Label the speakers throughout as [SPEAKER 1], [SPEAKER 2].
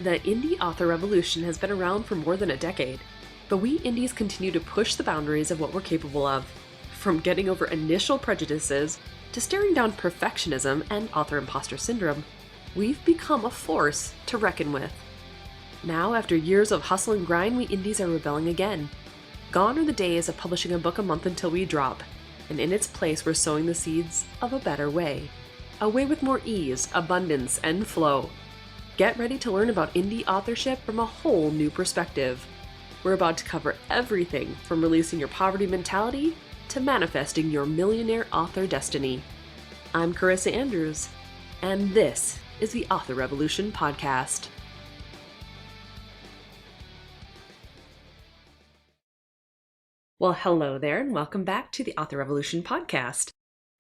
[SPEAKER 1] The indie author revolution has been around for more than a decade, but we indies continue to push the boundaries of what we're capable of. From getting over initial prejudices to staring down perfectionism and author imposter syndrome, we've become a force to reckon with. Now, after years of hustle and grind, we indies are rebelling again. Gone are the days of publishing a book a month until we drop, and in its place we're sowing the seeds of a better way. A way with more ease, abundance, and flow. Get ready to learn about indie authorship from a whole new perspective. We're about to cover everything from releasing your poverty mentality to manifesting your millionaire author destiny. I'm Carissa Andrews, and this is the Author Revolution Podcast. Well, hello there, and welcome back to the Author Revolution Podcast.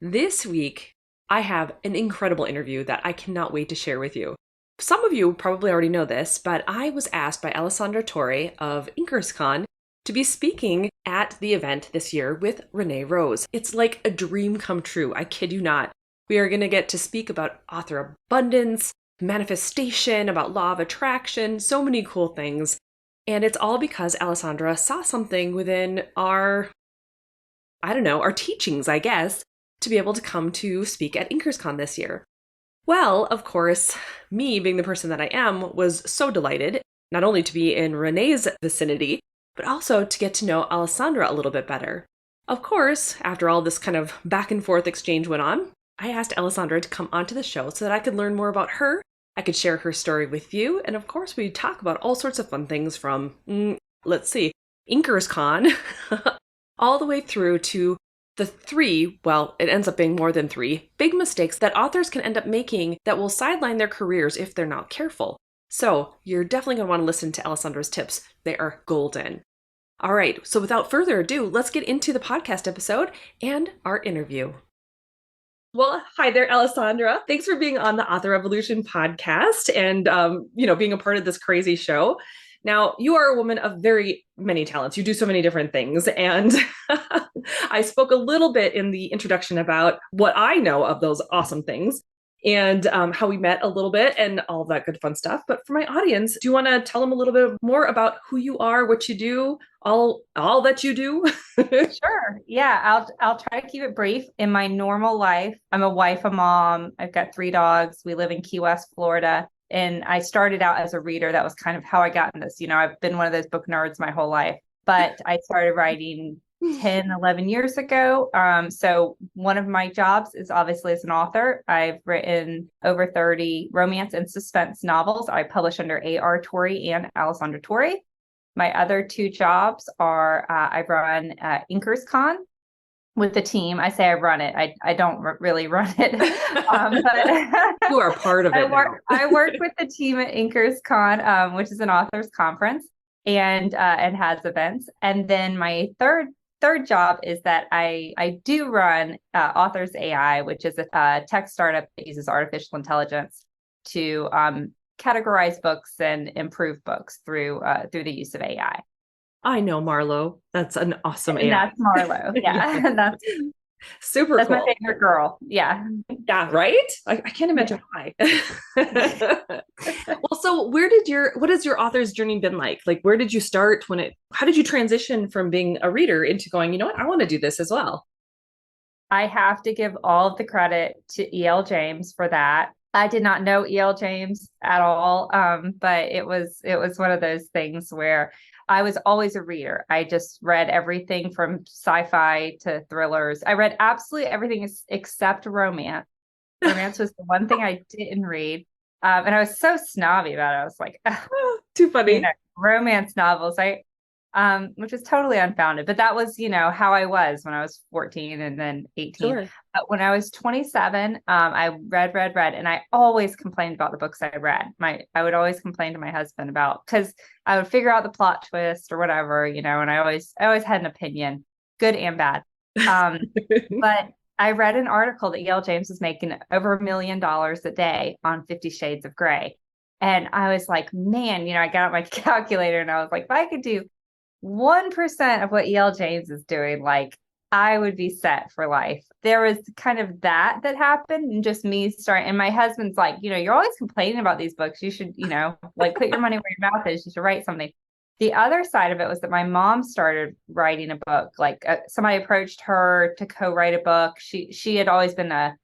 [SPEAKER 1] This week, I have an incredible interview that I cannot wait to share with you. Some of you probably already know this, but I was asked by Alessandra Torre of InkersCon to be speaking at the event this year with Renee Rose. It's like a dream come true, I kid you not. We are going to get to speak about author abundance, manifestation, about law of attraction, so many cool things. And it's all because Alessandra saw something within our teachings, I guess, to be able to come to speak at InkersCon this year. Well, of course, me being the person that I am was so delighted, not only to be in Renee's vicinity, but also to get to know Alessandra a little bit better. Of course, after all this kind of back and forth exchange went on, I asked Alessandra to come onto the show so that I could learn more about her, I could share her story with you, and of course we'd talk about all sorts of fun things from, InkersCon, all the way through to the it ends up being more than 3, big mistakes that authors can end up making that will sideline their careers if they're not careful. So you're definitely going to want to listen to Alessandra's tips. They are golden. All right, so without further ado, let's get into the podcast episode and our interview. Well, hi there, Alessandra. Thanks for being on the Author Revolution podcast and, being a part of this crazy show. Now, you are a woman of very many talents. You do so many different things. And I spoke a little bit in the introduction about what I know of those awesome things and how we met a little bit and all of that good fun stuff. But for my audience, do you want to tell them a little bit more about who you are, what you do, all that you do?
[SPEAKER 2] Sure. Yeah, I'll try to keep it brief. In my normal life, I'm a wife, a mom. I've got 3 dogs. We live in Key West, Florida. And I started out as a reader. That was kind of how I got in this. I've been one of those book nerds my whole life, but I started writing 10, 11 years ago. So one of my jobs is obviously as an author. I've written over 30 romance and suspense novels. I publish under A.R. Torre and Alessandra Torre. My other 2 jobs are I run InkersCon with the team. I say I run it. I don't really run it.
[SPEAKER 1] But you are part of it.
[SPEAKER 2] I work with the team at InkersCon, which is an authors conference and has events. And then my third job is that I do run Authors AI, which is a tech startup that uses artificial intelligence to categorize books and improve books through the use of AI.
[SPEAKER 1] I know Marlo. That's an awesome
[SPEAKER 2] and
[SPEAKER 1] AI.
[SPEAKER 2] That's Marlo. Yeah. That's
[SPEAKER 1] super
[SPEAKER 2] That's
[SPEAKER 1] cool.
[SPEAKER 2] my favorite girl. Yeah.
[SPEAKER 1] Yeah, right? I can't imagine why. Well, so what has your author's journey been like? Like, where did you start how did you transition from being a reader into going, you know what, I want to do this as well?
[SPEAKER 2] I have to give all of the credit to E.L. James for that. I did not know E.L. James at all, but it was one of those things where I was always a reader. I just read everything from sci-fi to thrillers. I read absolutely everything except romance. Romance was the one thing I didn't read, and I was so snobby about it. I was like,
[SPEAKER 1] too funny.
[SPEAKER 2] Romance novels. Which is totally unfounded, but that was, how I was when I was 14 and then 18.
[SPEAKER 1] Sure.
[SPEAKER 2] When I was 27, I read, and I always complained about the books I read. I would always complain to my husband because I would figure out the plot twist or whatever, and I always had an opinion, good and bad. But I read an article that E.L. James was making over $1 million a day on 50 Shades of Grey. And I was like, man, I got out my calculator and I was like, if I could do 1% of what E.L. James is doing, like I would be set for life. There was kind of that happened, and just me starting. And my husband's like, you're always complaining about these books. You should, like put your money where your mouth is. You should write something. The other side of it was that my mom started writing a book. Like somebody approached her to co-write a book. She had always been a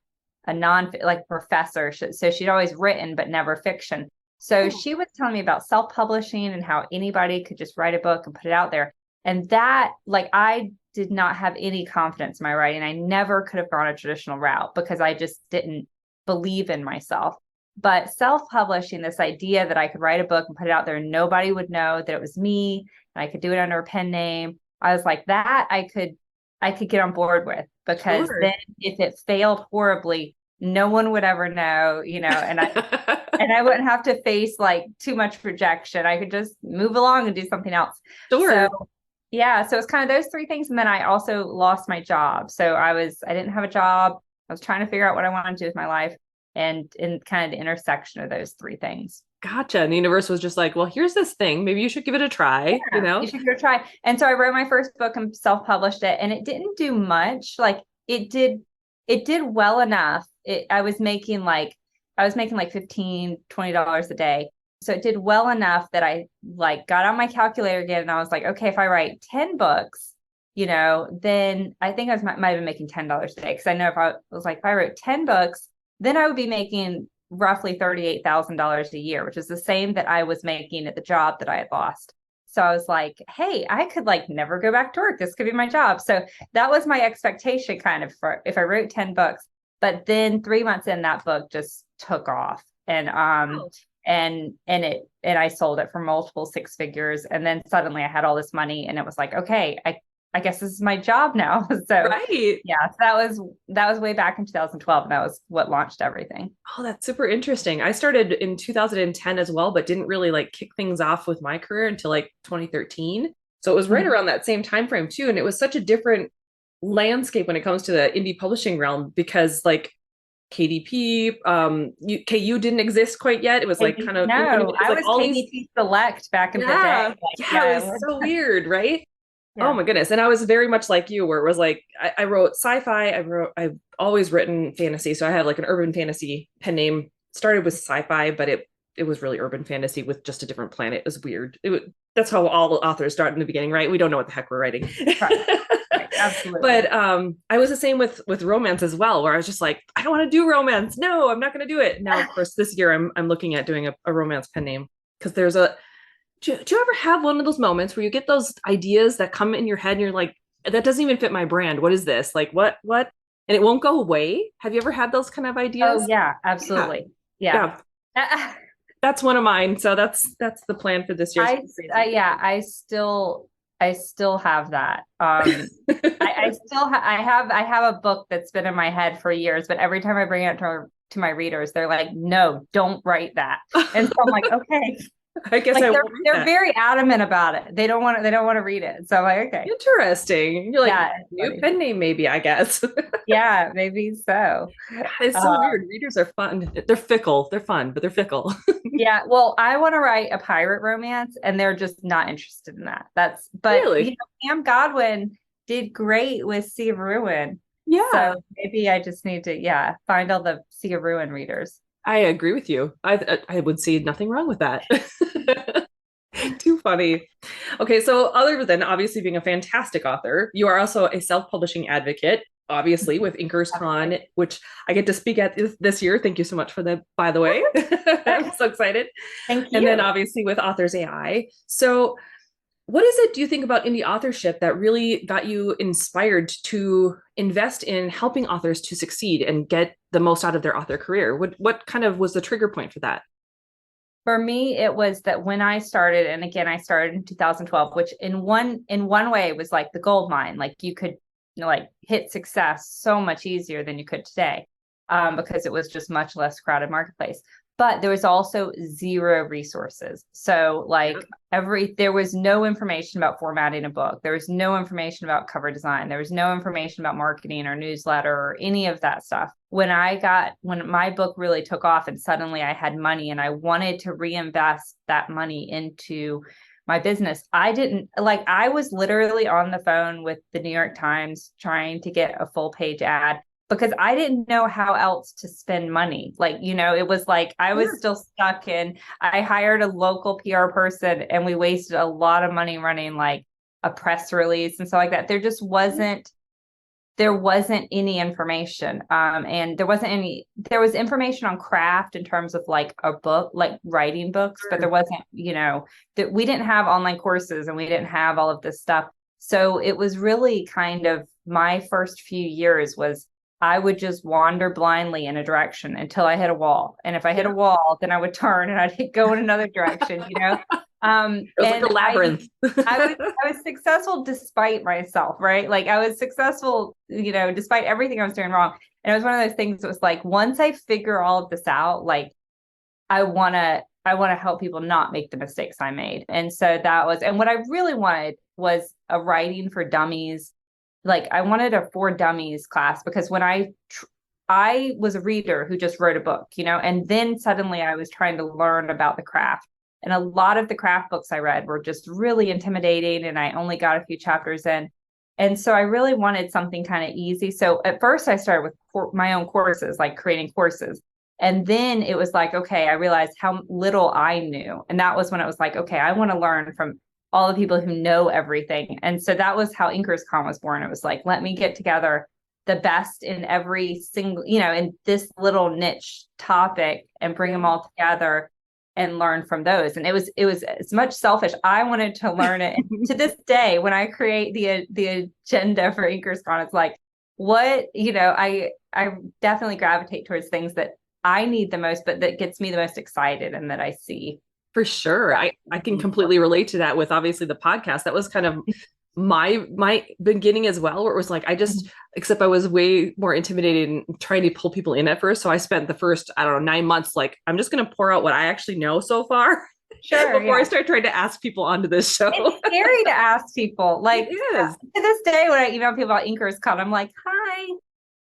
[SPEAKER 2] non like professor, so she'd always written but never fiction. So she was telling me about self-publishing and how anybody could just write a book and put it out there. And that, like, I did not have any confidence in my writing. I never could have gone a traditional route because I just didn't believe in myself. But self-publishing, this idea that I could write a book and put it out there and nobody would know that it was me, and I could do it under a pen name, I was like, that I could get on board with, because then if it failed horribly, no one would ever know, and I wouldn't have to face like too much rejection. I could just move along and do something else.
[SPEAKER 1] Sure.
[SPEAKER 2] So yeah, so it's kind of those three things. And then I also lost my job. So I didn't have a job. I was trying to figure out what I wanted to do with my life, and in kind of the intersection of those three things.
[SPEAKER 1] Gotcha. And the universe was just like, well, here's this thing. Maybe you should give it a try,
[SPEAKER 2] You should go try. And so I wrote my first book and self-published it, and it didn't do much. Like it did well enough. I was making like $15-20 a day. So it did well enough that I like got on my calculator again, and I was like, okay, if I write 10 books, then I think might have been making $10 a day. Cause I know if I wrote 10 books, then I would be making roughly $38,000 a year, which is the same that I was making at the job that I had lost. So I was like, hey, I could like never go back to work. This could be my job. So that was my expectation kind of for if I wrote 10 books. But then 3 months in, that book just took off. And and I sold it for multiple six figures. And then suddenly I had all this money, and it was like, okay, I guess this is my job now. So yeah, so that was way back in 2012. And that was what launched everything.
[SPEAKER 1] Oh, that's super interesting. I started in 2010 as well, but didn't really like kick things off with my career until like 2013. So it was right around that same time frame too. And it was such a different landscape when it comes to the indie publishing realm, because like KDP, KU didn't exist quite yet. It was like kind of,
[SPEAKER 2] no, I was
[SPEAKER 1] all
[SPEAKER 2] KDP Select back in the day.
[SPEAKER 1] Like, it was so weird, right? Yeah. Oh my goodness. And I was very much like you, where it was like, I wrote sci-fi. I've always written fantasy. So I had like an urban fantasy pen name, started with sci-fi, but it was really urban fantasy with just a different planet. It was weird. That's how all authors start in the beginning, right? We don't know what the heck we're writing.
[SPEAKER 2] Right. Absolutely.
[SPEAKER 1] But I was the same with romance as well, where I was just like, I don't want to do romance. No, I'm not going to do it. Now, of course, this year I'm looking at doing a romance pen name, because there's do you ever have one of those moments where you get those ideas that come in your head and you're like, that doesn't even fit my brand. What is this? Like, what? And it won't go away. Have you ever had those kind of ideas?
[SPEAKER 2] Oh yeah, absolutely. Yeah.
[SPEAKER 1] That's one of mine. So that's the plan for this year.
[SPEAKER 2] I still have that. I have a book that's been in my head for years, but every time I bring it to my readers, they're like, no, don't write that. And so I'm like, okay.
[SPEAKER 1] I guess
[SPEAKER 2] like they're very adamant about it. They don't want to read it. So I'm like, okay.
[SPEAKER 1] Interesting. You're like, new pen name, maybe, I guess.
[SPEAKER 2] Yeah, maybe so.
[SPEAKER 1] It's so weird. Readers are fun. They're fickle. They're fun, but they're fickle.
[SPEAKER 2] Yeah. Well, I want to write a pirate romance, and they're just not interested in that. Really? Pam Godwin did great with Sea of Ruin.
[SPEAKER 1] Yeah.
[SPEAKER 2] So maybe I just need to, find all the Sea of Ruin readers.
[SPEAKER 1] I agree with you. I would see nothing wrong with that. Too funny. Okay, so other than obviously being a fantastic author, you are also a self-publishing advocate, obviously with InkersCon, which I get to speak at this year. Thank you so much for that, by the way. I'm so excited.
[SPEAKER 2] Thank you.
[SPEAKER 1] And then obviously with Authors AI. So what is it, do you think, about indie authorship that really got you inspired to invest in helping authors to succeed and get the most out of their author career? What kind of was the trigger point for that?
[SPEAKER 2] For me, it was that when I started, and again, I started in 2012, which in one way was like the gold mine. Like you could like hit success so much easier than you could today, because it was just much less crowded marketplace. But there was also zero resources. So like there was no information about formatting a book. There was no information about cover design. There was no information about marketing or newsletter or any of that stuff. When my book really took off and suddenly I had money and I wanted to reinvest that money into my business. I didn't like, I was literally on the phone with the New York Times trying to get a full page ad because I didn't know how else to spend money. Like, it was like I was still stuck in, I hired a local PR person and we wasted a lot of money running like a press release and stuff like that. There wasn't any information. And there was information on craft in terms of like a book, like writing books, but there wasn't, that we didn't have online courses and we didn't have all of this stuff. So it was really kind of my first few years was I would just wander blindly in a direction until I hit a wall. And if I hit a wall, then I would turn and I'd go in another direction,
[SPEAKER 1] It was like a labyrinth.
[SPEAKER 2] I was successful despite myself, right? Like I was successful, despite everything I was doing wrong. And it was one of those things that was like, once I figure all of this out, like I want to help people not make the mistakes I made. And so and what I really wanted was a writing for dummies. Like I wanted a for dummies class because when I was a reader who just wrote a book, and then suddenly I was trying to learn about the craft. And a lot of the craft books I read were just really intimidating and I only got a few chapters in. And so I really wanted something kind of easy. So at first I started with my own courses, like creating courses. And then it was like, okay, I realized how little I knew. And that was when it was like, okay, I want to learn from all the people who know everything. And so that was how InkersCon was born. It was like, let me get together the best in every single, in this little niche topic and bring them all together and learn from those. And it was as much selfish. I wanted to learn it. And to this day, when I create the agenda for InkersCon, it's like, what, I definitely gravitate towards things that I need the most, but that gets me the most excited and that I see.
[SPEAKER 1] For sure. I can completely relate to that with obviously the podcast. That was kind of my beginning as well, where it was like, except I was way more intimidated and trying to pull people in at first. So I spent the first, I don't know, 9 months, like, I'm just going to pour out what I actually know so far.
[SPEAKER 2] Sure.
[SPEAKER 1] Before I start trying to ask people onto this show.
[SPEAKER 2] It's scary to ask people. Like
[SPEAKER 1] it is.
[SPEAKER 2] To this day, when I email people about InkersCon, I'm like, hi,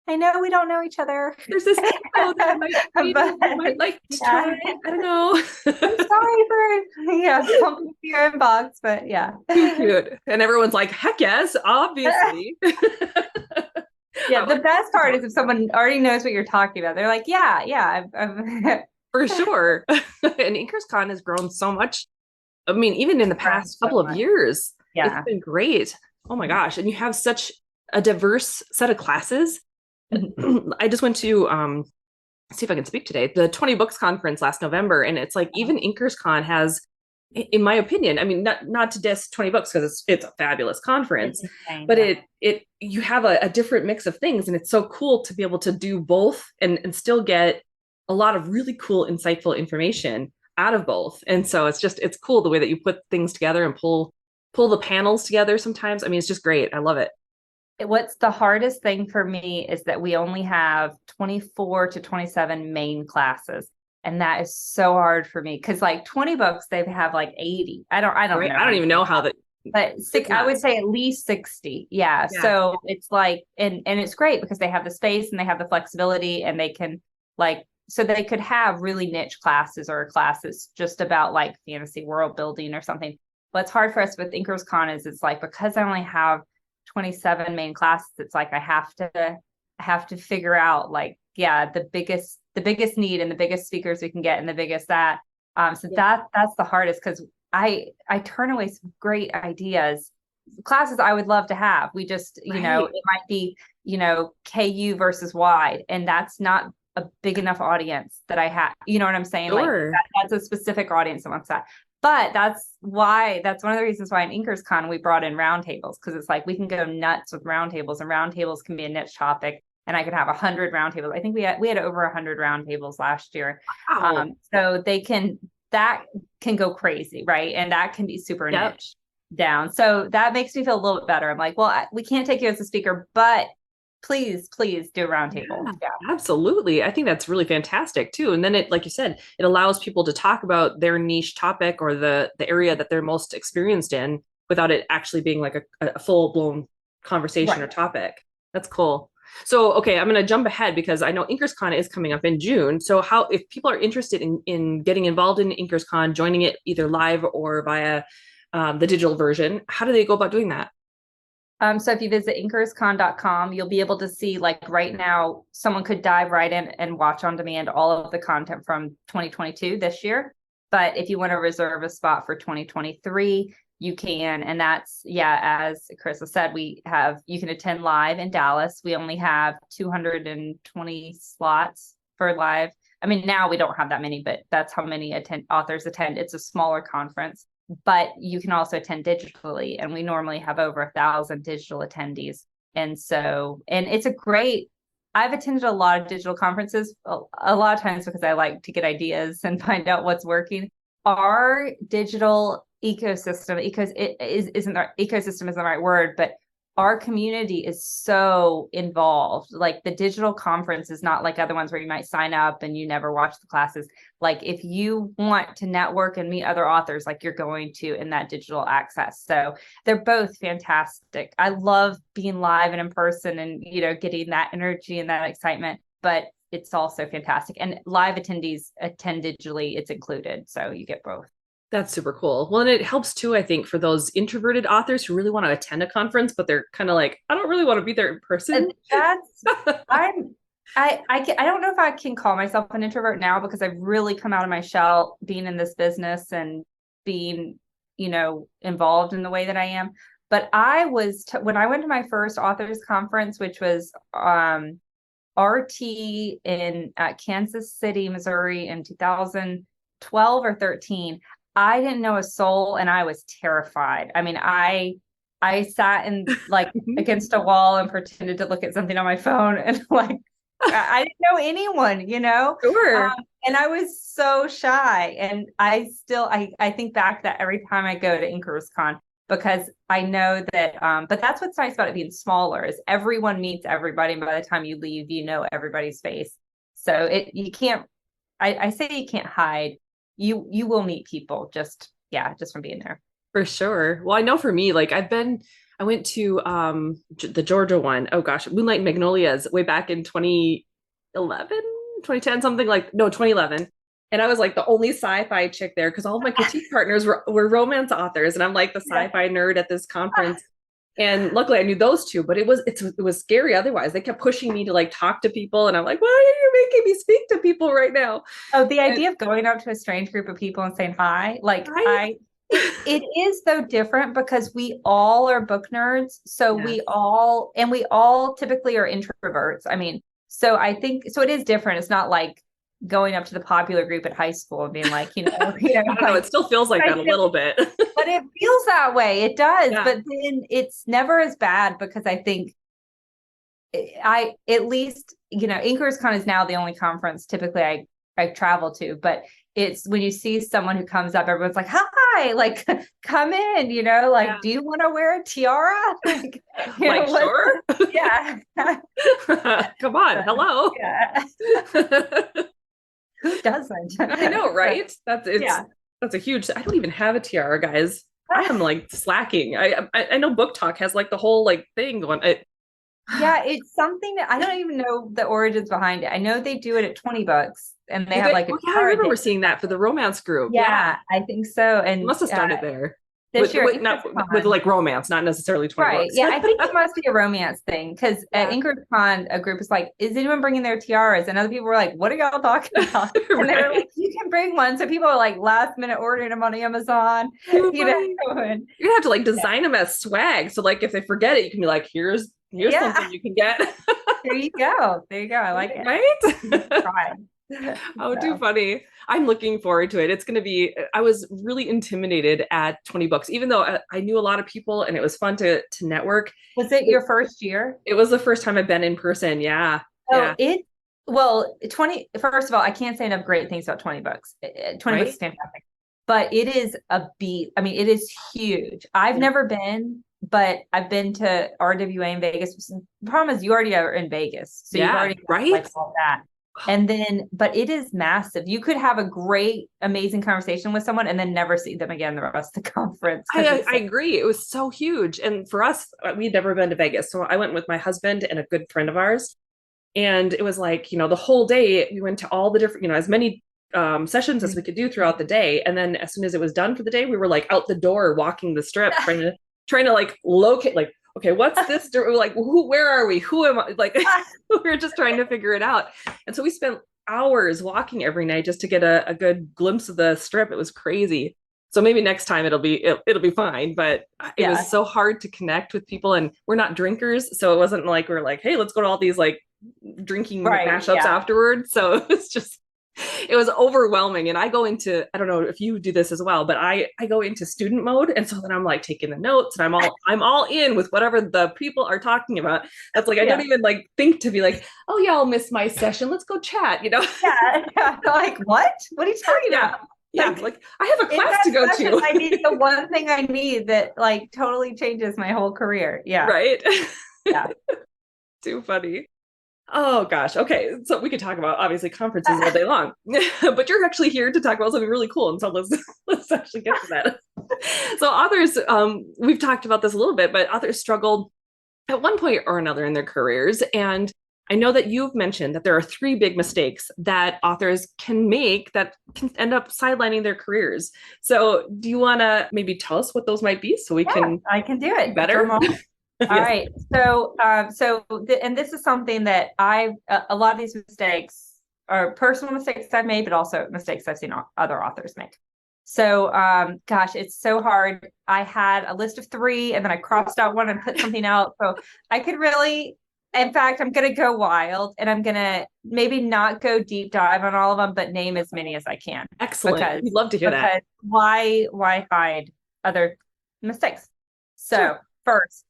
[SPEAKER 2] I know we don't know each other.
[SPEAKER 1] There's this that I might like to try. I don't know.
[SPEAKER 2] I'm sorry for something to your inbox, but yeah.
[SPEAKER 1] Too cute. And everyone's like, heck yes, obviously.
[SPEAKER 2] Yeah, the best part is if someone already knows what you're talking about. They're like, yeah. I've
[SPEAKER 1] For sure. And InkersCon has grown so much. I mean, even in the past couple of years, it's been great. Oh my gosh. And you have such a diverse set of classes. I just went to see if I can speak today, the 20 Books Conference last November. And it's like, even InkersCon has, in my opinion, I mean, not to diss 20 books because it's a fabulous conference, but you have a different mix of things. And it's so cool to be able to do both and still get a lot of really cool, insightful information out of both. And so it's cool the way that you put things together and pull the panels together sometimes. I mean, it's just great. I love it.
[SPEAKER 2] What's the hardest thing for me is that we only have 24 to 27 main classes. And that is so hard for me because like 20 books, they have like 80. I don't know.
[SPEAKER 1] I don't even know how that.
[SPEAKER 2] But I would say at least 60. Yeah. So it's like, and it's great because they have the space and they have the flexibility and they can so they could have really niche classes or classes just about like fantasy world building or something. What's hard for us with InkersCon is it's like, because I only have 27 main classes, it's like I have to figure out like the biggest need and the biggest speakers we can get and the biggest that's the hardest because I turn away some great ideas, classes I would love to have. We just it might be KU versus wide, and that's not a big enough audience that I have. You know what I'm saying?
[SPEAKER 1] Sure.
[SPEAKER 2] Like that's a specific audience that wants that. But that's one of the reasons why in InkersCon we brought in roundtables, because it's like we can go nuts with roundtables, and roundtables can be a niche topic. And I could have 100 roundtables. I think we had over 100 roundtables last year.
[SPEAKER 1] Wow.
[SPEAKER 2] So that can go crazy, right? And that can be super niche down. So that makes me feel a little bit better. I'm like, well, we can't take you as a speaker, but please do a roundtable.
[SPEAKER 1] Yeah, absolutely. I think that's really fantastic too. And then it, like you said, it allows people to talk about their niche topic or the area that they're most experienced in without it actually being like a full blown conversation or topic. That's cool. So, okay, I'm going to jump ahead because I know InkersCon is coming up in June. So if people are interested in getting involved in InkersCon, joining it either live or via the digital version. How do they go about doing that?
[SPEAKER 2] So if you visit inkerscon.com, you'll be able to see, like right now, someone could dive right in and watch on demand all of the content from 2022 this year. But if you want to reserve a spot for 2023, you can. And that's, yeah, as Chris has said, you can attend live in Dallas. We only have 220 slots for live. I mean, now we don't have that many, but that's how many authors attend. It's a smaller conference, but you can also attend digitally. And we normally have over 1,000 digital attendees. And it's I've attended a lot of digital conferences, a lot of times because I like to get ideas and find out what's working. Our digital ecosystem, because ecosystem isn't the right word, but our community is so involved. Like the digital conference is not like other ones where you might sign up and you never watch the classes. Like if you want to network and meet other authors, like you're going to in that digital access. So they're both fantastic. I love being live and in person and, getting that energy and that excitement, but it's also fantastic. And live attendees attend digitally, it's included. So you get both.
[SPEAKER 1] That's super cool. Well, and it helps too, I think, for those introverted authors who really want to attend a conference, but they're kind of like, I don't really want to be there in person.
[SPEAKER 2] And I don't know if I can call myself an introvert now because I've really come out of my shell being in this business and being, involved in the way that I am. But when I went to my first authors conference, which was RT at Kansas City, Missouri in 2012 or 13, I didn't know a soul and I was terrified. I mean, I sat in like against a wall and pretended to look at something on my phone and like I didn't know anyone,
[SPEAKER 1] Sure.
[SPEAKER 2] And I was so shy. And I think back that every time I go to InkersCon, because I know that, but that's what's nice about it being smaller is everyone meets everybody. And by the time you leave, you know everybody's face. So you can't, I say you can't hide. You will meet people just from being there.
[SPEAKER 1] For sure. Well, I know for me, like I went to the Georgia one. Oh gosh, Moonlight and Magnolias way back in 2011, 2010, something like, no, 2011. And I was like the only sci-fi chick there because all of my critique partners were romance authors. And I'm like the sci-fi nerd at this conference. And luckily I knew those two, but it was scary otherwise. They kept pushing me to like talk to people. And I'm like, why are you making me speak to people right now?
[SPEAKER 2] Oh, the idea of going up to a strange group of people and saying hi, like
[SPEAKER 1] Right?
[SPEAKER 2] it is so different because we all are book nerds. So
[SPEAKER 1] Yes.
[SPEAKER 2] we all typically are introverts. I mean, so I think, so it is different. It's not like going up to the popular group at high school and being like,
[SPEAKER 1] I don't know, it still feels like that a little bit.
[SPEAKER 2] But it feels that way. It does.
[SPEAKER 1] Yeah.
[SPEAKER 2] But then it's never as bad because I think at least, InkersCon is now the only conference typically I travel to, but it's when you see someone who comes up, everyone's like, hi, like, come in, do you want to wear a tiara? Like,
[SPEAKER 1] sure.
[SPEAKER 2] Yeah.
[SPEAKER 1] Come on. Hello.
[SPEAKER 2] Yeah. Who doesn't?
[SPEAKER 1] I know, right? That's a huge, I don't even have a tiara, guys. I am like slacking. I know Book Talk has like the whole like thing going.
[SPEAKER 2] Yeah, it's something that I don't even know the origins behind it. I know they do it at $20 and they have like
[SPEAKER 1] I remember seeing that for the romance group.
[SPEAKER 2] Yeah, I think so. And
[SPEAKER 1] it must have started there.
[SPEAKER 2] This year,
[SPEAKER 1] not with like romance, not necessarily 20
[SPEAKER 2] right.
[SPEAKER 1] bucks.
[SPEAKER 2] Yeah, I think it must be a romance thing because at InkersCon, a group is like, is anyone bringing their tiaras? And other people were like, what are y'all talking about? And they were like, you can bring one. So people are like last minute ordering them on Amazon. And
[SPEAKER 1] you're gonna have to like design them as swag. So like if they forget it, you can be like, here's something you can get.
[SPEAKER 2] There you go. I like it.
[SPEAKER 1] Right? Oh, too funny. I'm looking forward to it. It's going to be, I was really intimidated at $20, even though I knew a lot of people and it was fun to network.
[SPEAKER 2] Was it your first year?
[SPEAKER 1] It was the first time I've been in person. Yeah.
[SPEAKER 2] Oh, first of all, I can't say enough great things about $20. $20 is fantastic, but it is a beat. I mean, it is huge. I've never been, but I've been to RWA in Vegas. The problem is you already are in Vegas. So you've already like all that. And then, but it is massive. You could have a great, amazing conversation with someone and then never see them again the rest of the conference.
[SPEAKER 1] I agree. It was so huge. And for us, we'd never been to Vegas. So I went with my husband and a good friend of ours. And it was like, the whole day we went to all the different, as many sessions as we could do throughout the day. And then as soon as it was done for the day, we were like out the door walking the strip, trying to like locate, like, okay, what's this? Like, where are we? Who am I? Like, we were just trying to figure it out. And so we spent hours walking every night just to get a good glimpse of the strip. It was crazy. So maybe next time it'll be fine. But it was so hard to connect with people, and we're not drinkers, so it wasn't like we're like, hey, let's go to all these like drinking mashups afterwards. So it was just, it was overwhelming. And I go into, I don't know if you do this as well, but I go into student mode. And so then I'm like taking the notes, and I'm all in with whatever the people are talking about. That's like, I don't even like think to be like, oh yeah, I'll miss my session, let's go chat, you know?
[SPEAKER 2] Like, what are you talking about?
[SPEAKER 1] Yeah, like I have a class to go to.
[SPEAKER 2] I need the one thing I need that like totally changes my whole career. Yeah.
[SPEAKER 1] Right.
[SPEAKER 2] Yeah.
[SPEAKER 1] Too funny. Oh gosh. Okay. So we could talk about obviously conferences all day long, but you're actually here to talk about something really cool. And so let's actually get to that. So authors, we've talked about this a little bit, but authors struggled at one point or another in their careers. And I know that you've mentioned that there are 3 big mistakes that authors can make that can end up sidelining their careers. So do you want to maybe tell us what those might be so
[SPEAKER 2] I can do it
[SPEAKER 1] better?
[SPEAKER 2] All right. So, and this is something that a lot of these mistakes are personal mistakes I've made, but also mistakes I've seen other authors make. So, gosh, it's so hard. I had a list of 3 and then I crossed out one and put something else. So I could really, in fact, I'm going to go wild, and I'm going to maybe not go deep dive on all of them, but name as many as I can.
[SPEAKER 1] Excellent. We'd love to hear that.
[SPEAKER 2] Why hide other mistakes? So first,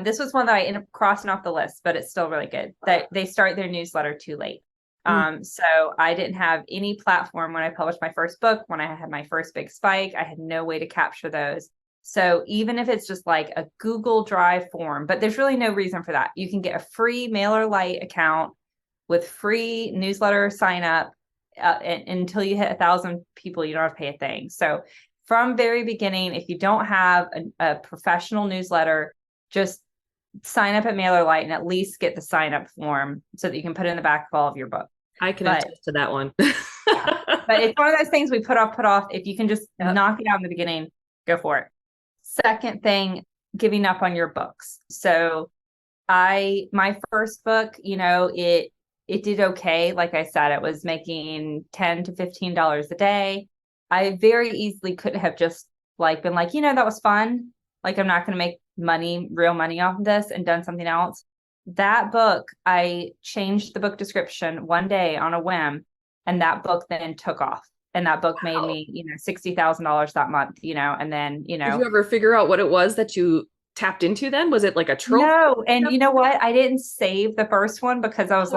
[SPEAKER 2] this was one that I ended up crossing off the list, but it's still really good. That they start their newsletter too late. So I didn't have any platform when I published my first book. When I had my first big spike, I had no way to capture those. So even if it's just like a Google Drive form, but there's really no reason for that. You can get a free MailerLite account with free newsletter sign up until you hit 1,000 people. You don't have to pay a thing. So from very beginning, if you don't have a professional newsletter, just sign up at MailerLite and at least get the sign up form so that you can put it in the back of all of your book.
[SPEAKER 1] I can attest to that one.
[SPEAKER 2] But it's one of those things we put off. If you can just knock it out in the beginning, go for it. Second thing, giving up on your books. So my first book, it did okay. Like I said, it was making $10 to $15 a day. I very easily could have just like been like, that was fun. Like, I'm not going to make real money off of this, and done something else. That book, I changed the book description one day on a whim, and that book then took off. And that book made me, $60,000 that month, and then,
[SPEAKER 1] Did you ever figure out what it was that you tapped into then? Was it like a trophy?
[SPEAKER 2] No. And you know what? I didn't save the first one because I was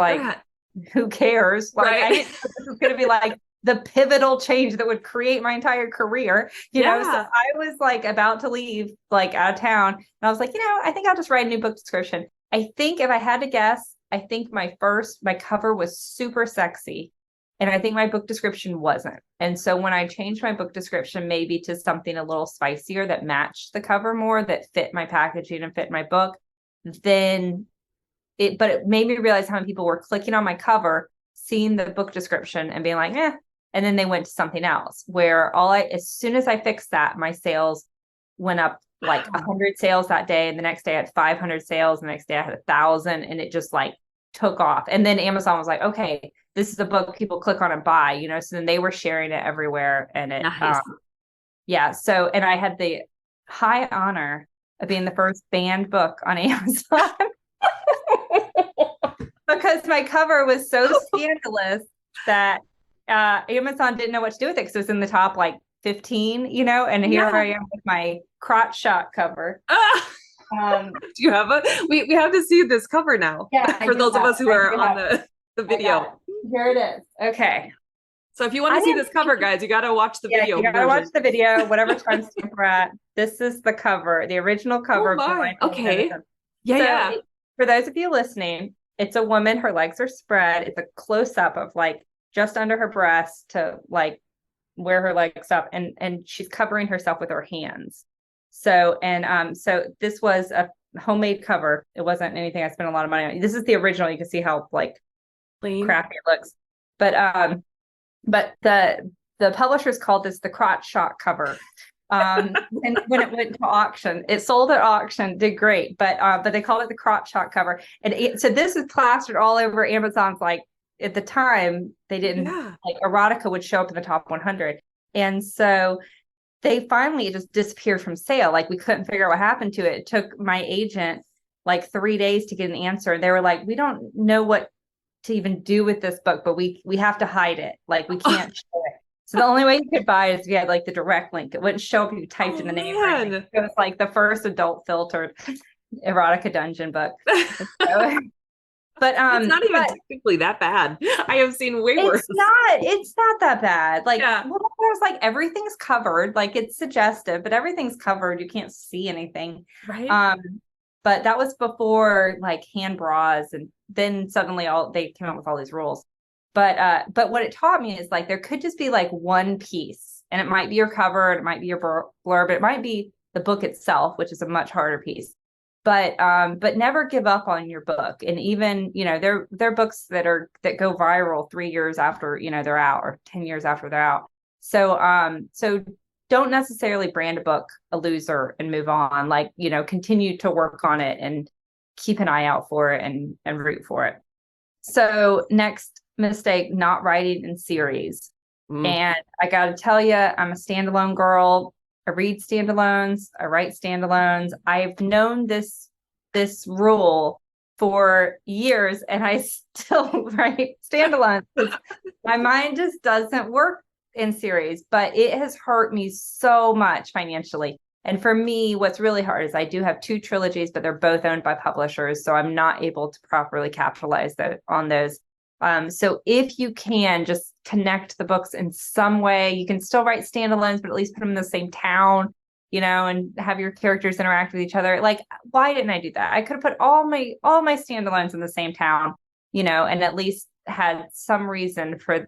[SPEAKER 2] who cares? Like, I didn't know this was going to be like the pivotal change that would create my entire career, so I was like about to leave, like out of town. And I was like, I think I'll just write a new book description. I think if I had to guess, I think my cover was super sexy. And I think my book description wasn't. And so when I changed my book description, maybe to something a little spicier that matched the cover more, that fit my packaging and fit my book, then it made me realize how many people were clicking on my cover, seeing the book description and being like, and then they went to something else, where as soon as I fixed that, my sales went up like 100 sales that day. And the next day I had 500 sales. And the next day I had 1,000, and it just like took off. And then Amazon was like, okay, this is a book people click on and buy, so then they were sharing it everywhere. And so, and I had the high honor of being the first banned book on Amazon because my cover was so scandalous that Amazon didn't know what to do with it, because it was in the top like 15, and here I am with my crotch shot cover.
[SPEAKER 1] Do you have we have to see this cover now. For those of us who are on the video.
[SPEAKER 2] Here it is. Okay.
[SPEAKER 1] So if you want to see this cover, guys, you got to watch the video.
[SPEAKER 2] You got to watch the video, whatever timestamp we're at. This is the cover, the original cover.
[SPEAKER 1] Okay.
[SPEAKER 2] For those of you listening, it's a woman. Her legs are spread. It's a close up of like just under her breast to like where her legs up, and she's covering herself with her hands. So this was a homemade cover. It wasn't anything I spent a lot of money on. This is the original. You can see how like crappy it looks. But but the publishers called this the crotch shot cover. And when it went to auction, it sold at auction, did great, but they called it the crotch shot cover. And so this is plastered all over Amazon's, like, at the time they didn't,
[SPEAKER 1] Yeah.
[SPEAKER 2] like, erotica would show up in the top 100. And so they finally, it just disappeared from sale. Like, we couldn't figure out what happened to it. It took my agent like 3 days to get an answer. They were like, we don't know what to even do with this book, but we have to hide it. Like, we can't show it. So the only way you could buy it is if you had like the direct link. It wouldn't show up if you typed in the name or anything.
[SPEAKER 1] Man.
[SPEAKER 2] It was like the first adult filtered erotica dungeon book. So, but
[SPEAKER 1] It's not even technically that bad. I have seen way worse.
[SPEAKER 2] it's not that bad. Like,
[SPEAKER 1] Yeah.
[SPEAKER 2] well, there's like everything's covered. Like, it's suggestive, but everything's covered. You can't see anything.
[SPEAKER 1] Right.
[SPEAKER 2] But that was before like hand bras, and then suddenly they came out with all these rules. But what it taught me is, like, there could just be like one piece, and it might be your cover, it might be your blurb, it might be the book itself, which is a much harder piece. But never give up on your book. And even, there are books that go viral 3 years after, they're out, or 10 years after they're out. So don't necessarily brand a book a loser and move on. Like, continue to work on it and keep an eye out for it, and root for it. So next mistake, not writing in series.
[SPEAKER 1] Mm.
[SPEAKER 2] And I got to tell you, I'm a standalone girl. I read standalones. I write standalones. I've known this rule for years, and I still write standalones. My mind just doesn't work in series, but it has hurt me so much financially. And for me, what's really hard is I do have 2 trilogies, but they're both owned by publishers, so I'm not able to properly capitalize on those. So if you can just connect the books in some way, you can still write standalones, but at least put them in the same town, and have your characters interact with each other. Like, why didn't I do that? I could have put all my standalones in the same town, and at least had some reason for,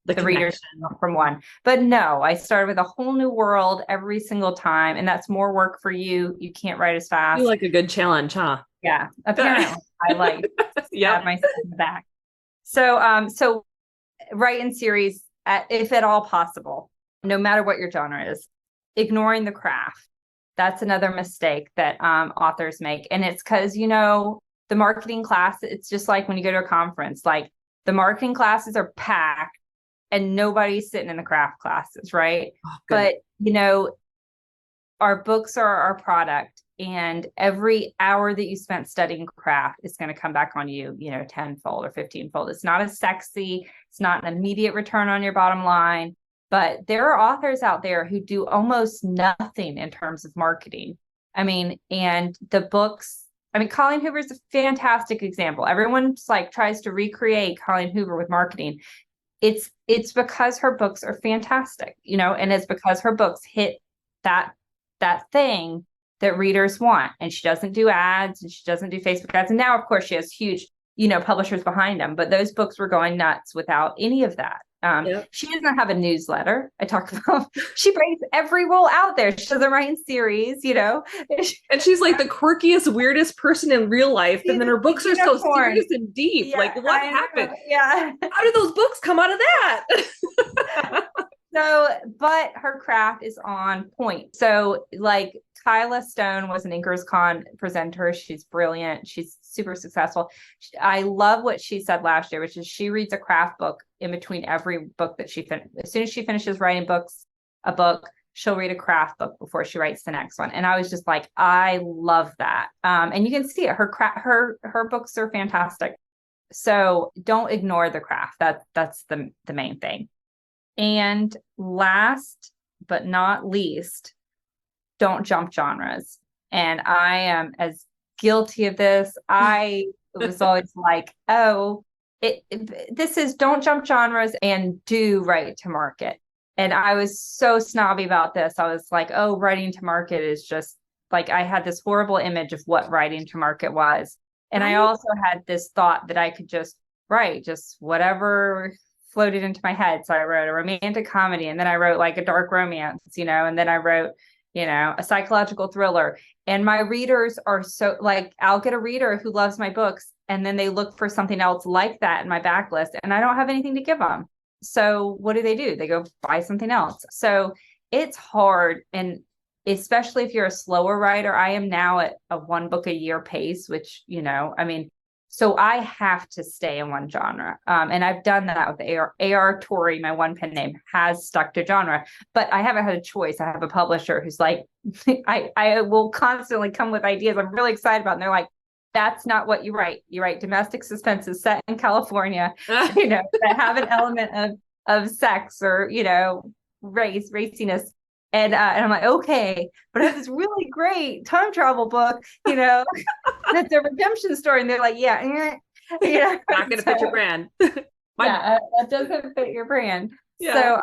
[SPEAKER 2] the readers from one. But no, I started with a whole new world every single time, and that's more work for you. You can't write as fast.
[SPEAKER 1] You like a good challenge, huh?
[SPEAKER 2] Yeah, apparently I like
[SPEAKER 1] Yeah.
[SPEAKER 2] myself in the back. So write in series, if at all possible, no matter what your genre is. Ignoring the craft. That's another mistake that authors make. And it's because, the marketing class, it's just like when you go to a conference, like, the marketing classes are packed and nobody's sitting in the craft classes, right?
[SPEAKER 1] Oh,
[SPEAKER 2] but, our books are our product. And every hour that you spent studying craft is going to come back on you, 10-fold or 15-fold. It's not as sexy. It's not an immediate return on your bottom line. But there are authors out there who do almost nothing in terms of marketing. I mean, and the books, Colleen Hoover is a fantastic example. Everyone's like tries to recreate Colleen Hoover with marketing. It's because her books are fantastic, and it's because her books hit that thing that readers want. And she doesn't do ads, and she doesn't do Facebook ads. And now, of course, she has huge, publishers behind them, but those books were going nuts without any of that.
[SPEAKER 1] Yep.
[SPEAKER 2] She doesn't have a newsletter. I talk about, she breaks every rule out there. She doesn't write in series,
[SPEAKER 1] And she's like the quirkiest, weirdest person in real life. And then her books are so serious and deep.
[SPEAKER 2] Yeah,
[SPEAKER 1] like, what happened?
[SPEAKER 2] Yeah.
[SPEAKER 1] How did those books come out of that?
[SPEAKER 2] But her craft is on point. So, like, Kyla Stone was an Inkers Con presenter. She's brilliant. She's super successful. I love what she said last year, which is she reads a craft book in between every book that she finishes. As soon as she finishes writing a book, she'll read a craft book before she writes the next one. And I was just like, I love that. And you can see it. Her books are fantastic. So don't ignore the craft. That's the main thing. And last but not least, don't jump genres. And I am as guilty of this. I was always like, this is don't jump genres and do write to market. And I was so snobby about this. I was like, writing to market is just like, I had this horrible image of what writing to market was. And I also had this thought that I could just write just whatever floated into my head. So I wrote a romantic comedy, and then I wrote like a dark romance, and then I wrote, a psychological thriller. And my readers are so, like, I'll get a reader who loves my books, and then they look for something else like that in my backlist, and I don't have anything to give them. So what do? They go buy something else. So it's hard. And especially if you're a slower writer, I am now at a one book a year pace, which, I mean, so I have to stay in one genre. And I've done that with AR Torre, my one pen name, has stuck to genre, but I haven't had a choice. I have a publisher who's like, I will constantly come with ideas I'm really excited about. And they're like, that's not what you write. You write domestic suspenses set in California, that have an element of sex or, raciness. And I'm like, okay, but I have this really great time travel book, that's a redemption story. And they're like, yeah,
[SPEAKER 1] Not going to fit your brand.
[SPEAKER 2] That doesn't fit your brand.
[SPEAKER 1] Yeah.
[SPEAKER 2] So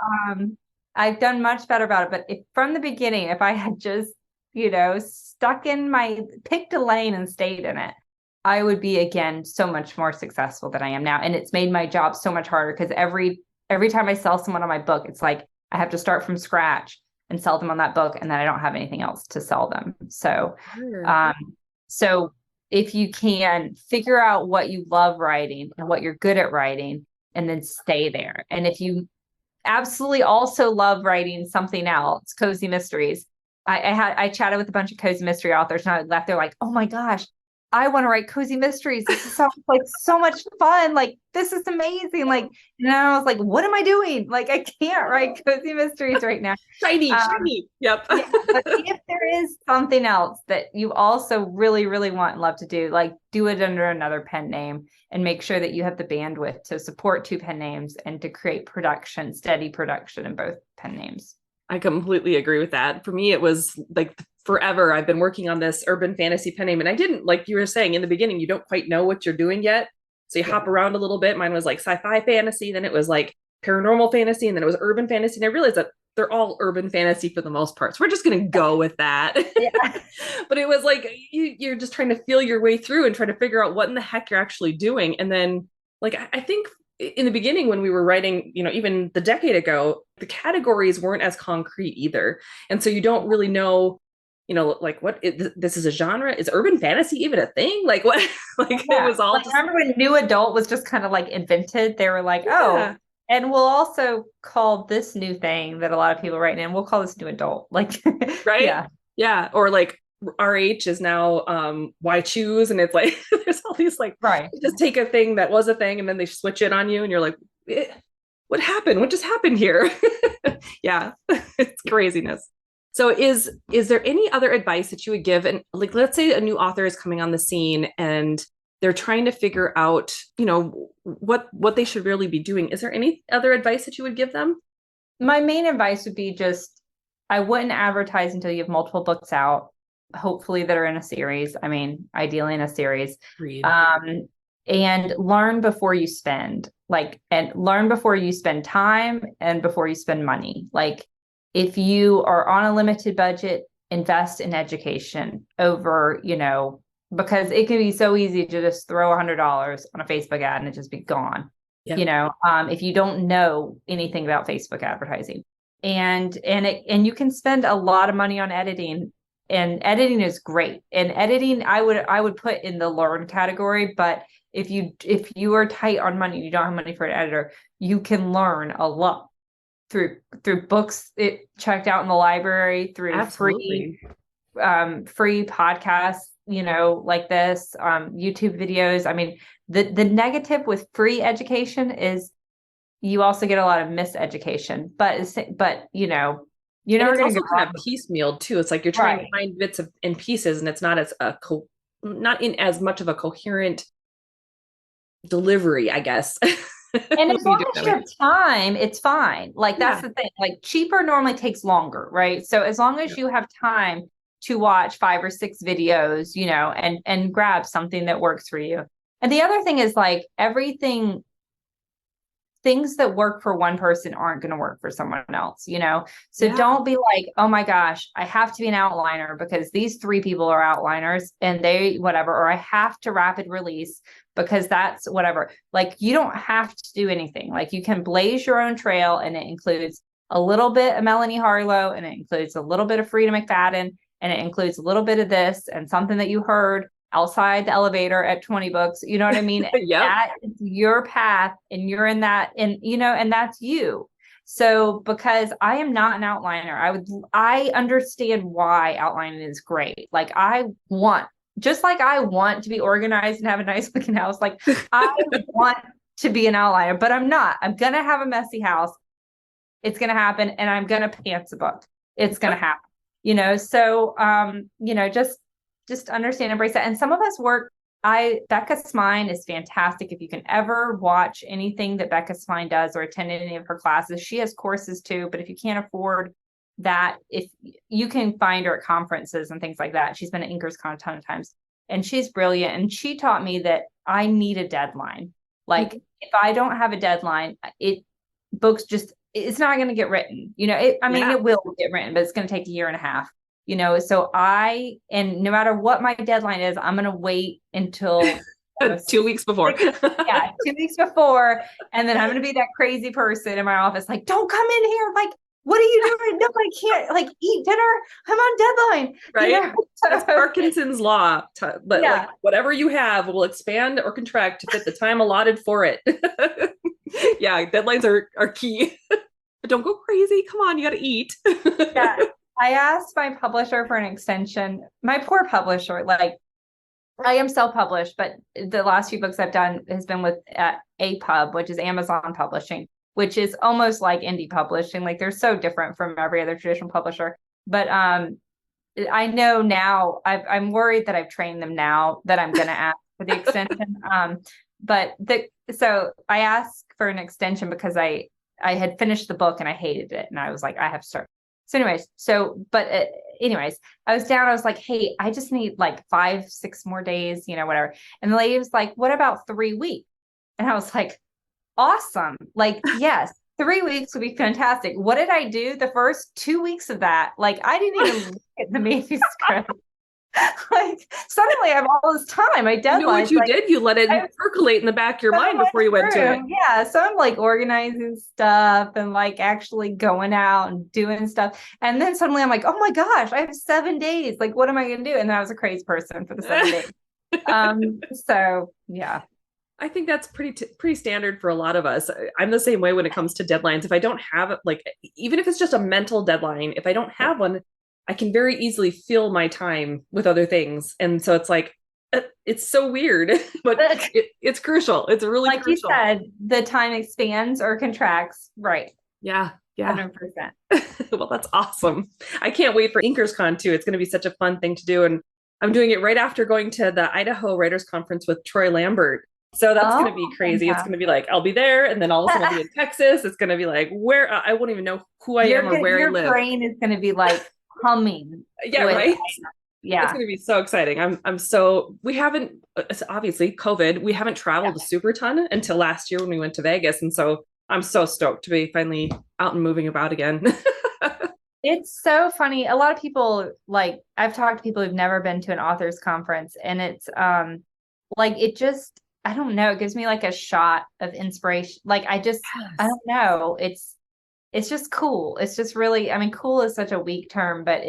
[SPEAKER 2] I've done much better about it. But from the beginning, if I had just, picked a lane and stayed in it, I would be, again, so much more successful than I am now. And it's made my job so much harder because every time I sell someone on my book, it's like I have to start from scratch and sell them on that book, and then I don't have anything else to sell them. So, so if you can figure out what you love writing and what you're good at writing, and then stay there. And if you absolutely also love writing something else, cozy mysteries. I chatted with a bunch of cozy mystery authors, and I left there like, oh my gosh, I want to write cozy mysteries. This sounds like so much fun. Like, this is amazing. Like, and I was like, what am I doing? Like, I can't write cozy mysteries right now.
[SPEAKER 1] Shiny. Yep.
[SPEAKER 2] Yeah, but if there is something else that you also really, really want and love to do, like, do it under another pen name and make sure that you have the bandwidth to support two pen names and to create steady production in both pen names.
[SPEAKER 1] I completely agree with that. For me, it was like forever. I've been working on this urban fantasy pen name, and I didn't, like you were saying in the beginning, you don't quite know what you're doing yet. So you hop around a little bit. Mine was like sci-fi fantasy, then it was like paranormal fantasy, and then it was urban fantasy. And I realized that they're all urban fantasy for the most part. So we're just going to go with that. Yeah. But it was like, you're just trying to feel your way through and try to figure out what in the heck you're actually doing. And then, like, I think in the beginning when we were writing, even the decade ago, the categories weren't as concrete either. And so you don't really know, like this is a genre. Is urban fantasy even a thing? Like what? Like it was all.
[SPEAKER 2] Like, remember when new adult was just kind of like invented? They were like, oh, and we'll also call this new thing that a lot of people write in, we'll call this new adult. Like,
[SPEAKER 1] right? Yeah. Or like RH is now why choose, and it's like there's all these like just take a thing that was a thing and then they switch it on you and you're like, what happened? What just happened here? Yeah, it's craziness. So is there any other advice that you would give? And like, let's say a new author is coming on the scene and they're trying to figure out, what they should really be doing. Is there any other advice that you would give them?
[SPEAKER 2] My main advice would be I wouldn't advertise until you have multiple books out, hopefully that are in a series. I mean, ideally in a series. And learn before you spend, and learn before you spend time and before you spend money. Like, if you are on a limited budget, invest in education over, because it can be so easy to just throw $100 on a Facebook ad and it just be gone. Yep. If you don't know anything about Facebook advertising, and you can spend a lot of money on editing, and editing is great. And editing, I would put in the learn category, but if you are tight on money, you don't have money for an editor, you can learn a lot through books checked out in the library, through free podcasts, like this, YouTube videos. I mean, the negative with free education is you also get a lot of miseducation, but you're never going to get
[SPEAKER 1] kind of piecemeal too. It's like you're trying to find bits and pieces, and it's not as not in as much of a coherent delivery, I guess.
[SPEAKER 2] And as long as you have time, it's fine. Like, that's the thing. Like, cheaper normally takes longer, right? So as long as you have time to watch 5 or 6 videos, and grab something that works for you. And the other thing is, like, things that work for one person aren't going to work for someone else, So don't be like, oh my gosh, I have to be an outliner because these 3 people are outliners and they whatever, or I have to rapid release because that's whatever. Like, you don't have to do anything. Like, you can blaze your own trail, and it includes a little bit of Melanie Harlow, and it includes a little bit of Frida McFadden, and it includes a little bit of this and something that you heard. outside the elevator at 20 books. You know what I mean?
[SPEAKER 1] Yep.
[SPEAKER 2] That is your path, and you're in that, and and that's you. So because I am not an outliner, I understand why outlining is great. Like just like I want to be organized and have a nice looking house, like I want to be an outliner, but I'm not. I'm going to have a messy house. It's going to happen, and I'm going to pants a book. It's going to happen, so, just understand, embrace that. And some of us Becca Smine is fantastic. If you can ever watch anything that Becca Smine does or attend any of her classes, she has courses too. But if you can't afford that, if you can find her at conferences and things like that, she's been at InkersCon a ton of times, and she's brilliant. And she taught me that I need a deadline. Like if I don't have a deadline, it's not going to get written. It will get written, but it's going to take a year and a half. So and no matter what my deadline is, I'm going to wait until
[SPEAKER 1] 2 weeks before.
[SPEAKER 2] 2 weeks before. And then I'm going to be that crazy person in my office, like, don't come in here. Like, what are you doing? No, I can't eat dinner. I'm on deadline.
[SPEAKER 1] Right. That's Parkinson's law. But whatever you have will expand or contract to fit the time allotted for it. Yeah. Deadlines are key. But don't go crazy. Come on. You got to eat.
[SPEAKER 2] Yeah. I asked my publisher for an extension. My poor publisher, I am self-published, but the last few books I've done has been with APUB, which is Amazon Publishing, which is almost like indie publishing. Like they're so different from every other traditional publisher. But I know now, I'm worried that I've trained them now that I'm going to ask for the extension. So I asked for an extension because I had finished the book and I hated it. And I was like, I have to start. So anyways, I was down. I was like, hey, I just need 5-6 more days, whatever. And the lady was like, what about 3 weeks? And I was like, awesome. Yes, 3 weeks would be fantastic. What did I do? The first 2 weeks of that, I didn't even look at the manuscript. Suddenly I have all this time. My deadline.
[SPEAKER 1] You know what you did? You let it percolate in the back of your mind before you went to it.
[SPEAKER 2] Yeah. So I'm organizing stuff and actually going out and doing stuff. And then suddenly I'm like, oh my gosh, I have 7 days. What am I going to do? And then I was a crazy person for the 7 days. So yeah.
[SPEAKER 1] I think that's pretty standard for a lot of us. I'm the same way when it comes to deadlines. If I don't have even if it's just a mental deadline, if I don't have one, I can very easily fill my time with other things. And so it's so weird, but it's crucial. It's really
[SPEAKER 2] crucial. You said, the time expands or contracts. Right.
[SPEAKER 1] Yeah.
[SPEAKER 2] 100%.
[SPEAKER 1] Well, that's awesome. I can't wait for InkersCon too. It's going to be such a fun thing to do. And I'm doing it right after going to the Idaho Writers Conference with Troy Lambert. So that's going to be crazy. It's going to be I'll be there, and then all of a sudden I'll be in Texas. It's going to be where I won't even know who I am or where I live.
[SPEAKER 2] Your brain is going to be humming.
[SPEAKER 1] Yeah, right.
[SPEAKER 2] Yeah,
[SPEAKER 1] it's going to be so exciting. We haven't, obviously COVID, we haven't traveled a super ton until last year when we went to Vegas. And so I'm so stoked to be finally out and moving about again.
[SPEAKER 2] It's so funny. A lot of people, I've talked to people who've never been to an author's conference, and it's it just, I don't know, it gives me a shot of inspiration. I don't know. It's just cool. It's just really, cool is such a weak term, but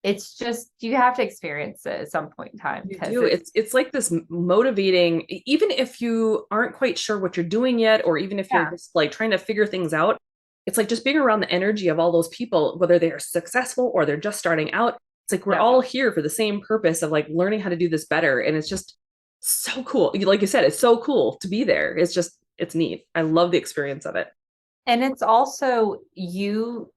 [SPEAKER 2] it's just, you have to experience it at some point in time.
[SPEAKER 1] You do. It's like this motivating, even if you aren't quite sure what you're doing yet, or even if you're just trying to figure things out, it's just being around the energy of all those people, whether they are successful or they're just starting out. It's we're all here for the same purpose of learning how to do this better. And it's just so cool. Like you said, it's so cool to be there. It's neat. I love the experience of it.
[SPEAKER 2] And it's also you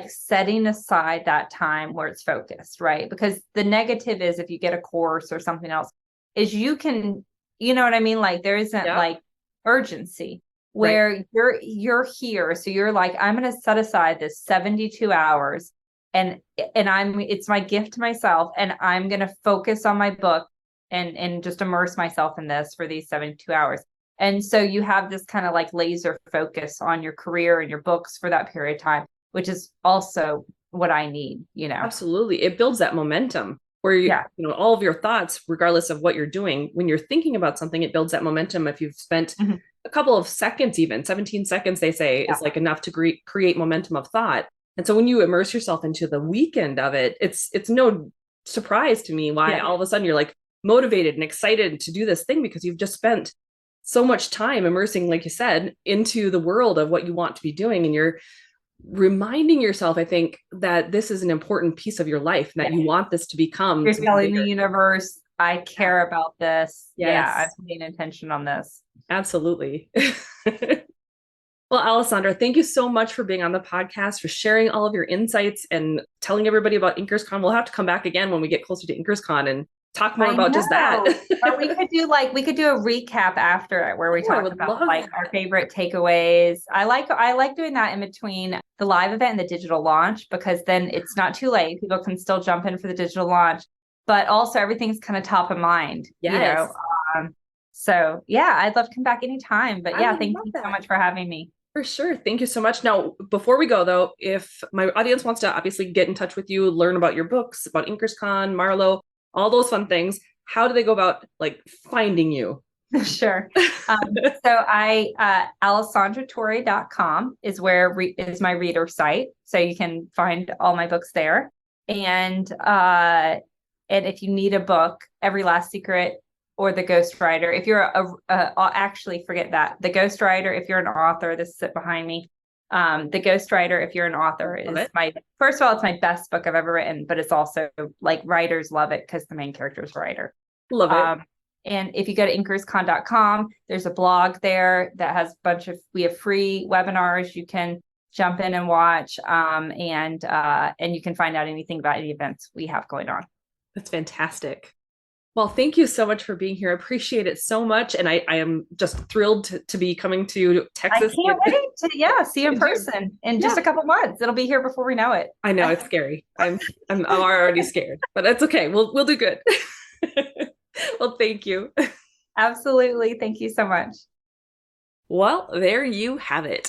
[SPEAKER 2] setting aside that time where it's focused, right? Because the negative is if you get a course or something else, is you can, you know what I mean? There isn't urgency where you're here. So you're I'm going to set aside this 72 hours and it's my gift to myself, and I'm going to focus on my book and just immerse myself in this for these 72 hours. And so you have this kind of laser focus on your career and your books for that period of time, which is also what I need,
[SPEAKER 1] Absolutely. It builds that momentum where all of your thoughts, regardless of what you're doing, when you're thinking about something, it builds that momentum. If you've spent a couple of seconds, even 17 seconds, they say is enough to create momentum of thought. And so when you immerse yourself into the weekend of it, it's no surprise to me why
[SPEAKER 2] Yeah.
[SPEAKER 1] all of a sudden you're like motivated and excited to do this thing, because you've just spent so much time immersing, like you said, into the world of what you want to be doing. And you're reminding yourself, I think, that this is an important piece of your life and that you want this to become
[SPEAKER 2] You're
[SPEAKER 1] something
[SPEAKER 2] telling the
[SPEAKER 1] bigger.
[SPEAKER 2] universe, I care about this. Yeah,
[SPEAKER 1] Yes,
[SPEAKER 2] I'm paying attention on this.
[SPEAKER 1] absolutely. Well, Alessandra, thank you so much for being on the podcast, for sharing all of your insights and telling everybody about InkersCon. We'll have to come back again when we get closer to InkersCon and talk more
[SPEAKER 2] I
[SPEAKER 1] about just that.
[SPEAKER 2] know. Or we could do a recap after it where we
[SPEAKER 1] Oh, I
[SPEAKER 2] talk
[SPEAKER 1] would
[SPEAKER 2] about
[SPEAKER 1] love
[SPEAKER 2] like
[SPEAKER 1] that.
[SPEAKER 2] our favorite takeaways. I like doing that in between the live event and the digital launch, because then it's not too late. People can still jump in for the digital launch, but also everything's kind of top of mind, you
[SPEAKER 1] Yes,
[SPEAKER 2] know. So yeah, I'd love to come back anytime. But
[SPEAKER 1] I
[SPEAKER 2] yeah,
[SPEAKER 1] would
[SPEAKER 2] thank
[SPEAKER 1] love
[SPEAKER 2] you so
[SPEAKER 1] that.
[SPEAKER 2] much for having me.
[SPEAKER 1] For sure. Thank you so much. Now, before we go, though, if my audience wants to obviously get in touch with you, learn about your books, about InkersCon, Marlowe, all those fun things, how do they go about like finding you?
[SPEAKER 2] Sure. So alessandratorre.com is where is my reader site. So you can find all my books there. And if you need a book, Every Last Secret or The Ghostwriter, if you're I'll actually forget that. The Ghostwriter, if you're an author, this is it behind me. The Ghostwriter, if you're an author,
[SPEAKER 1] Love
[SPEAKER 2] is
[SPEAKER 1] it.
[SPEAKER 2] my first of all, it's my best book I've ever written, but it's also like writers love it because the main character is a writer.
[SPEAKER 1] Love it.
[SPEAKER 2] And if you go to inkerscon.com, there's a blog there that has a bunch of, we have free webinars you can jump in and watch. And you can find out anything about any events we have going on.
[SPEAKER 1] That's fantastic. Well, thank you so much for being here. I appreciate it so much. And I am just thrilled to be coming to
[SPEAKER 2] I
[SPEAKER 1] Texas.
[SPEAKER 2] can't wait to, yeah, see you in person in just
[SPEAKER 1] Yeah.
[SPEAKER 2] a couple months. It'll be here before we know it.
[SPEAKER 1] I know it's scary. I'm already scared, but that's okay. We'll do good. Well, thank you.
[SPEAKER 2] Absolutely. Thank you so much.
[SPEAKER 1] Well, there you have it.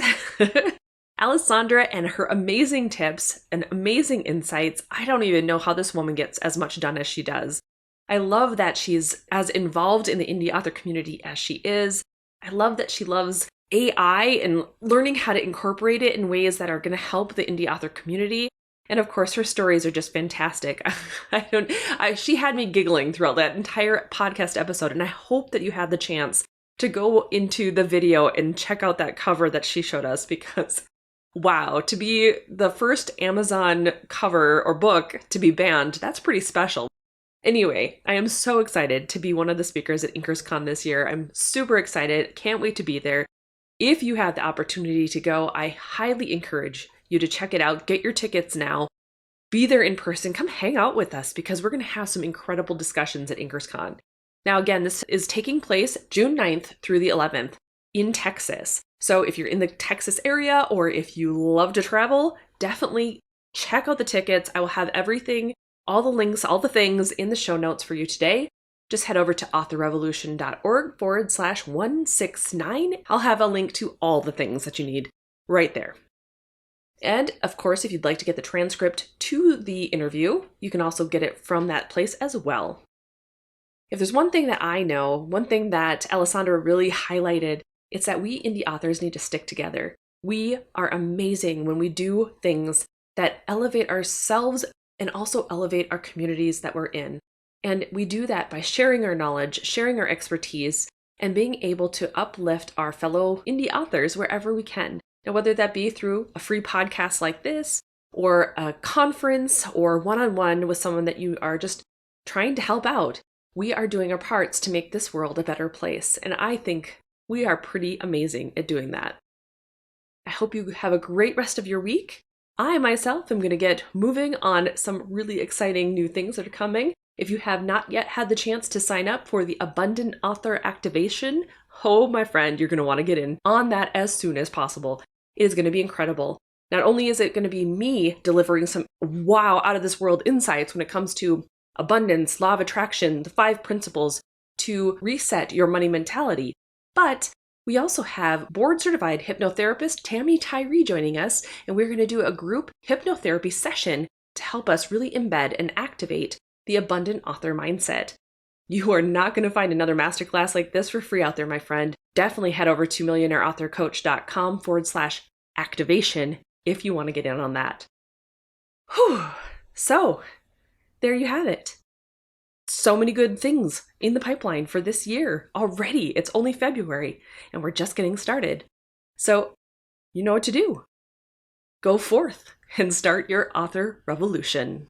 [SPEAKER 1] Alessandra and her amazing tips and amazing insights. I don't even know how this woman gets as much done as she does. I love that she's as involved in the indie author community as she is. I love that she loves AI and learning how to incorporate it in ways that are going to help the indie author community. And of course, her stories are just fantastic. She had me giggling throughout that entire podcast episode, and I hope that you had the chance to go into the video and check out that cover that she showed us, because wow, to be the first Amazon cover or book to be banned, that's pretty special. Anyway, I am so excited to be one of the speakers at InkersCon this year. I'm super excited. Can't wait to be there. If you have the opportunity to go, I highly encourage you to check it out. Get your tickets now. Be there in person. Come hang out with us, because we're going to have some incredible discussions at InkersCon. Now, again, this is taking place June 9th through the 11th in Texas. So if you're in the Texas area, or if you love to travel, definitely check out the tickets. I will have everything, all the links, all the things in the show notes for you today. Just head over to authorrevolution.org/169. I'll have a link to all the things that you need right there. And of course, if you'd like to get the transcript to the interview, you can also get it from that place as well. If there's one thing that I know, one thing that Alessandra really highlighted, it's that we indie authors need to stick together. We are amazing when we do things that elevate ourselves and also elevate our communities that we're in. And we do that by sharing our knowledge, sharing our expertise, and being able to uplift our fellow indie authors wherever we can. Now, whether that be through a free podcast like this, or a conference, or one-on-one with someone that you are just trying to help out, we are doing our parts to make this world a better place. And I think we are pretty amazing at doing that. I hope you have a great rest of your week. I myself am going to get moving on some really exciting new things that are coming. If you have not yet had the chance to sign up for the Abundant Author Activation, oh, my friend, you're going to want to get in on that as soon as possible. It is going to be incredible. Not only is it going to be me delivering some wow, out of this world insights when it comes to abundance, law of attraction, the 5 principles to reset your money mentality, but we also have board-certified hypnotherapist Tammy Tyree joining us, and we're going to do a group hypnotherapy session to help us really embed and activate the abundant author mindset. You are not going to find another masterclass like this for free out there, my friend. Definitely head over to millionaireauthorcoach.com/activation if you want to get in on that. Whew. So, there you have it. So many good things in the pipeline for this year already. It's only February and we're just getting started. So you know what to do. Go forth and start your author revolution.